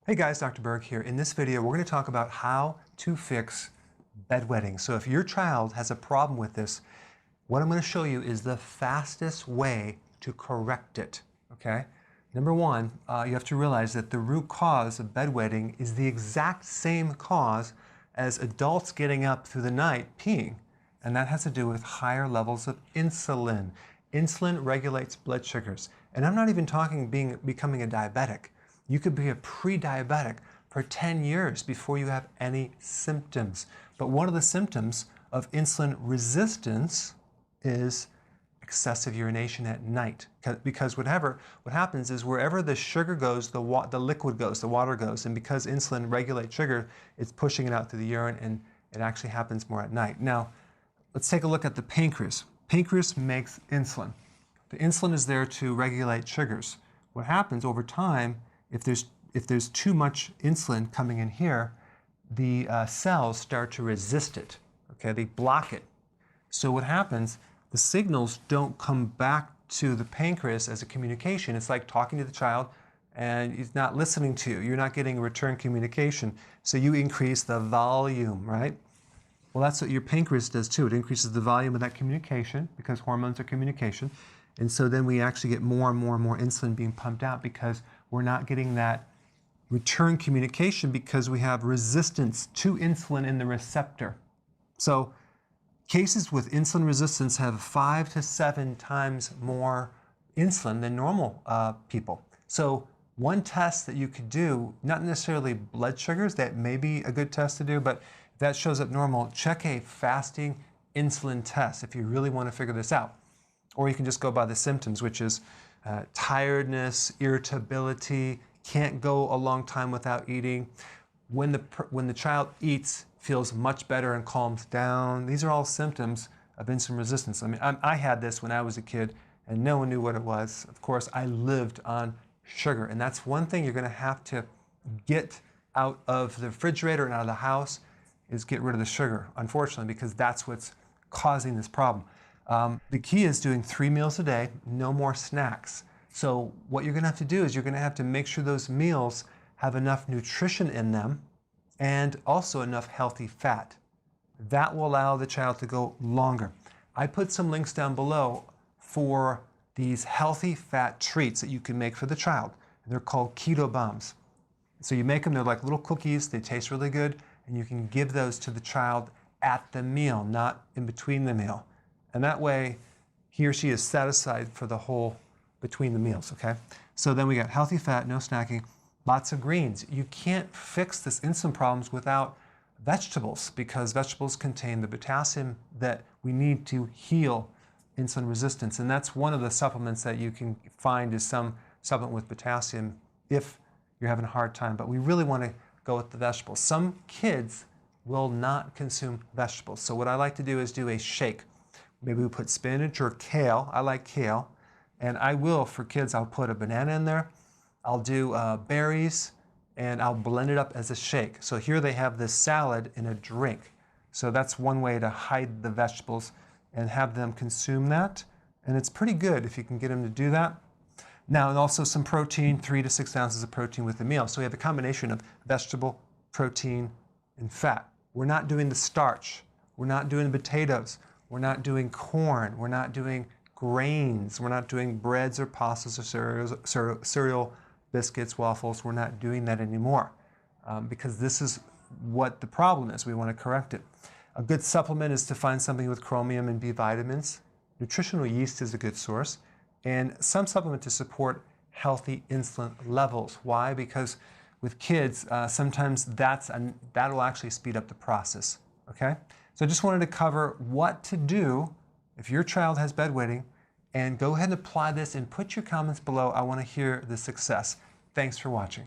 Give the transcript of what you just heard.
Hey guys, Dr. Berg here. In this video, we're going to talk about how to fix bedwetting. So if your child has a problem with this, what I'm going to show you is the fastest way to correct it, okay? Number one, you have to realize that the root cause of bedwetting is the exact same cause as adults getting up through the night peeing, and that has to do with higher levels of insulin. Insulin regulates blood sugars, and I'm not even talking becoming a diabetic. You could be a pre-diabetic for 10 years before you have any symptoms. But one of the symptoms of insulin resistance is excessive urination at night. Because what happens is wherever the sugar goes, the liquid goes, the water goes. And because insulin regulates sugar, it's pushing it out through the urine, and it actually happens more at night. Now, let's take a look at the pancreas. Pancreas makes insulin. The insulin is there to regulate sugars. What happens over time, if there's too much insulin coming in here, the cells start to resist it. Okay, they block it. So what happens? The signals don't come back to the pancreas as a communication. It's like talking to the child, and he's not listening to you. You're not getting return communication. So you increase the volume, right? Well, that's what your pancreas does too. It increases the volume of that communication because hormones are communication. And so then we actually get more and more and more insulin being pumped out because we're not getting that return communication because we have resistance to insulin in the receptor. So cases with insulin resistance have 5 to 7 times more insulin than normal people. So one test that you could do, not necessarily blood sugars, that may be a good test to do, but if that shows up normal, check a fasting insulin test if you really want to figure this out. Or you can just go by the symptoms, which is tiredness, irritability, can't go a long time without eating. When the child eats, feels much better and calms down. These are all symptoms of insulin resistance. I mean, I had this when I was a kid, and no one knew what it was. Of course, I lived on sugar, and that's one thing you're going to have to get out of the refrigerator and out of the house is get rid of the sugar, unfortunately, because that's what's causing this problem. The key is doing 3 meals a day, no more snacks. So what you're going to have to do is you're going to have to make sure those meals have enough nutrition in them and also enough healthy fat. That will allow the child to go longer. I put some links down below for these healthy fat treats that you can make for the child. They're called keto bombs. So you make them, they're like little cookies, they taste really good, and you can give those to the child at the meal, not in between the meal. And that way, he or she is satisfied for the whole between the meals, okay? So then we got healthy fat, no snacking, lots of greens. You can't fix this insulin problems without vegetables because vegetables contain the potassium that we need to heal insulin resistance. And that's one of the supplements that you can find is some supplement with potassium if you're having a hard time. But we really want to go with the vegetables. Some kids will not consume vegetables. So what I like to do is do a shake. Maybe we put spinach or kale. I like kale. And I will, for kids, I'll put a banana in there. I'll do berries, and I'll blend it up as a shake. So here they have this salad in a drink. So that's one way to hide the vegetables and have them consume that. And it's pretty good if you can get them to do that. Now, and also some protein, 3 to 6 ounces of protein with the meal. So we have a combination of vegetable, protein, and fat. We're not doing the starch. We're not doing the potatoes. We're not doing corn. We're not doing grains. We're not doing breads or pastas or cereal, biscuits, waffles. We're not doing that anymore because this is what the problem is. We want to correct it. A good supplement is to find something with chromium and B vitamins. Nutritional yeast is a good source. And some supplement to support healthy insulin levels. Why? Because with kids, sometimes that'll actually speed up the process. Okay? So I just wanted to cover what to do if your child has bedwetting, and go ahead and apply this and put your comments below. I want to hear the success. Thanks for watching.